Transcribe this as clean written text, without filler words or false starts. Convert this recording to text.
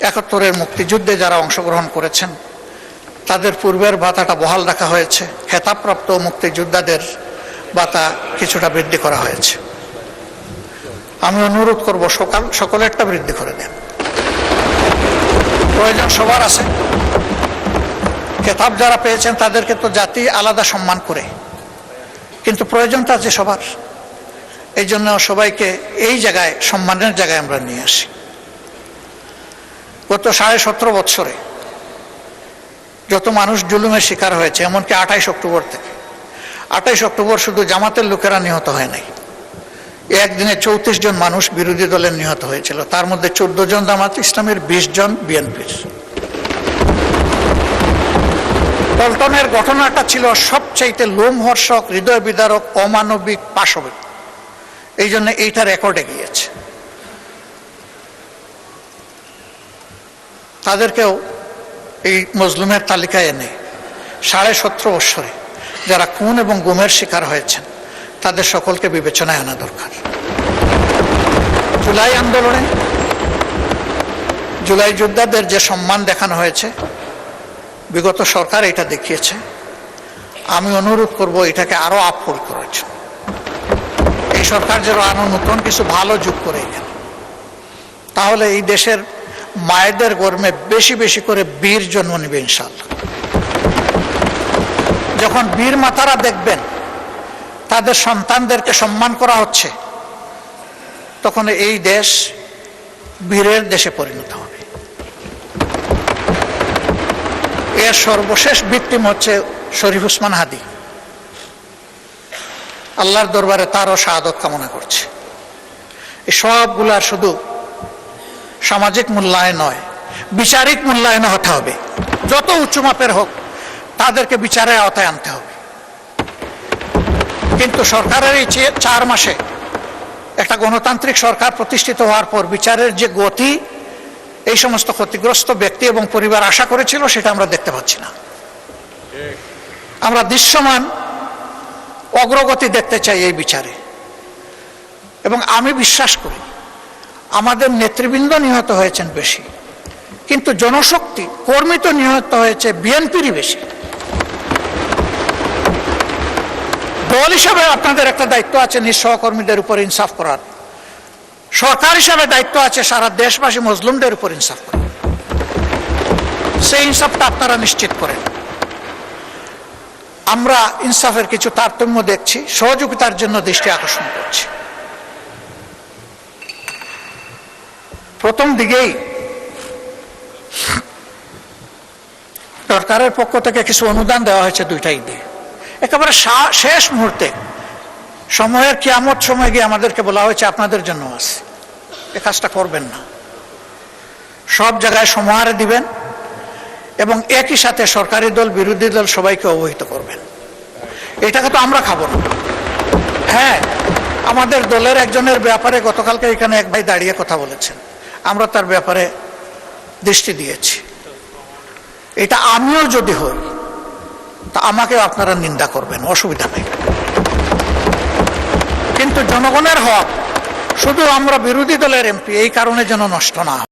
71-এর মুক্তিযুদ্ধে যারা অংশগ্রহণ করেছেন তাদের পূর্বের ভাতাটা বহাল রাখা হয়েছে, খেতাবপ্রাপ্ত মুক্তিযোদ্ধাদের ভাতা কিছুটা বৃদ্ধি করা হয়েছে। আমি অনুরোধ করব সকলেরটা বৃদ্ধি করে দেন। প্রয়োজন সবার আছে। খেতাব যারা পেয়েছেন তাদেরকে তো জাতি আলাদা সম্মান করে, কিন্তু প্রয়োজনটা আছে সবার। এই জন্য সবাইকে এই জায়গায় সম্মানের জায়গায় আমরা নিয়ে আসি। গত 17.5 বছরে যত মানুষ জুলুমের শিকার হয়েছে, এমনকি 28 অক্টোবর থেকে, 28 অক্টোবর শুধু জামাতের লোকেরা নিহত হয় নাই, একদিনে 34 জন মানুষ বিরোধী দলের নিহত হয়েছিল। তার মধ্যে 14 জন জামাত ইসলামের, 20 জন বিএনপির। পল্টনের ঘটনাটা ছিল সবচাইতে লোমহর্ষক, হৃদয় বিদারক, অমানবিক, পাশবিক। এই জন্য এইটা রেকর্ডে গিয়েছে। তাদেরকেও এই মজলুমের তালিকায় এনে 17.5 বছরে যারা খুন এবং গুমের শিকার হয়েছেন তাদের সকলকে বিবেচনায় আনা দরকার। জুলাই আন্দোলনে জুলাই যোদ্ধাদের যে সম্মান দেখানো হয়েছে, বিগত সরকার এটা দেখিয়েছে। আমি অনুরোধ করব এটাকে আরো আপফোল করার জন্য। এই সরকার যেন আরো নতুন কিছু ভালো যোগ করে এখানে, তাহলে এই দেশের মায়েদের গর্মে বেশি বেশি করে বীর জন্ম নেবে ইনশাআল্লাহ। যখন বীর মাতারা দেখবেন তাদের সন্তানদেরকে সম্মান করা হচ্ছে, তখন এই দেশ বীরের দেশে পরিণত হবে। এর সর্বশেষ ভিকটিম হচ্ছে শরীফ ওসমান হাদি। আল্লাহর দরবারে তারও শাহাদত কামনা করছে। এই সবগুলার শুধু সামাজিক মূল্যায়ন নয়, বিচারিক মূল্যায়ন হতে হবে। যত উঁচু মাপের হোক তাদেরকে বিচারের আওতায় আনতে হবে। কিন্তু সরকারের এই 4 মাসে একটা গণতান্ত্রিক সরকার প্রতিষ্ঠিত হওয়ার পর বিচারের যে গতি এই সমস্ত ক্ষতিগ্রস্ত ব্যক্তি এবং পরিবার আশা করেছিল, সেটা আমরা দেখতে পাচ্ছি না। আমরা দৃশ্যমান অগ্রগতি দেখতে চাই এই বিচারে। এবং আমি বিশ্বাস করি আমাদের নেতৃবৃন্দ নিহত হয়েছেন বেশি, কিন্তু জনশক্তি, কর্মী তো নিহত হয়েছে বিএনপিরই বেশি। দল হিসাবে আপনাদের একটা দায়িত্ব আছে নিজ সহকর্মীদের উপর ইনসাফ করার। সরকার হিসাবে দায়িত্ব আছে সারা দেশবাসী মজলুমদের উপর ইনসাফ করার। সেই ইনসাফটা আপনারা নিশ্চিত করেন। আমরা ইনসাফের কিছু তারতম্য দেখছি, সহযোগিতার জন্য দৃষ্টি আকর্ষণ করছি। প্রথম দিকেই সরকারের পক্ষ থেকে কিছু অনুদান দেওয়া হয়েছে 2টা ঈদে। একেবারে শেষ মুহূর্তে সময়ের কিয়ামত সময় গিয়ে আমাদেরকে বলা হয়েছে আপনাদের জন্য আছে, এ কাজটা করবেন না। সব জায়গায় সমাহারে দিবেন এবং একই সাথে সরকারি দল, বিরোধী দল সবাইকে অবহিত করবেন। এটাকে তো আমরা খাবো না। হ্যাঁ, আমাদের দলের একজনের ব্যাপারে গতকালকে এখানে এক ভাই দাঁড়িয়ে কথা বলেছেন, আমরা তার ব্যাপারে দৃষ্টি দিয়েছি। এটা আমিও যদি হই তা আমাকেও আপনারা নিন্দা করবেন, অসুবিধা নেই। কিন্তু জনগণের হক শুধু আমরা বিরোধী দলের এমপি এই কারণে যেন নষ্ট না হয়।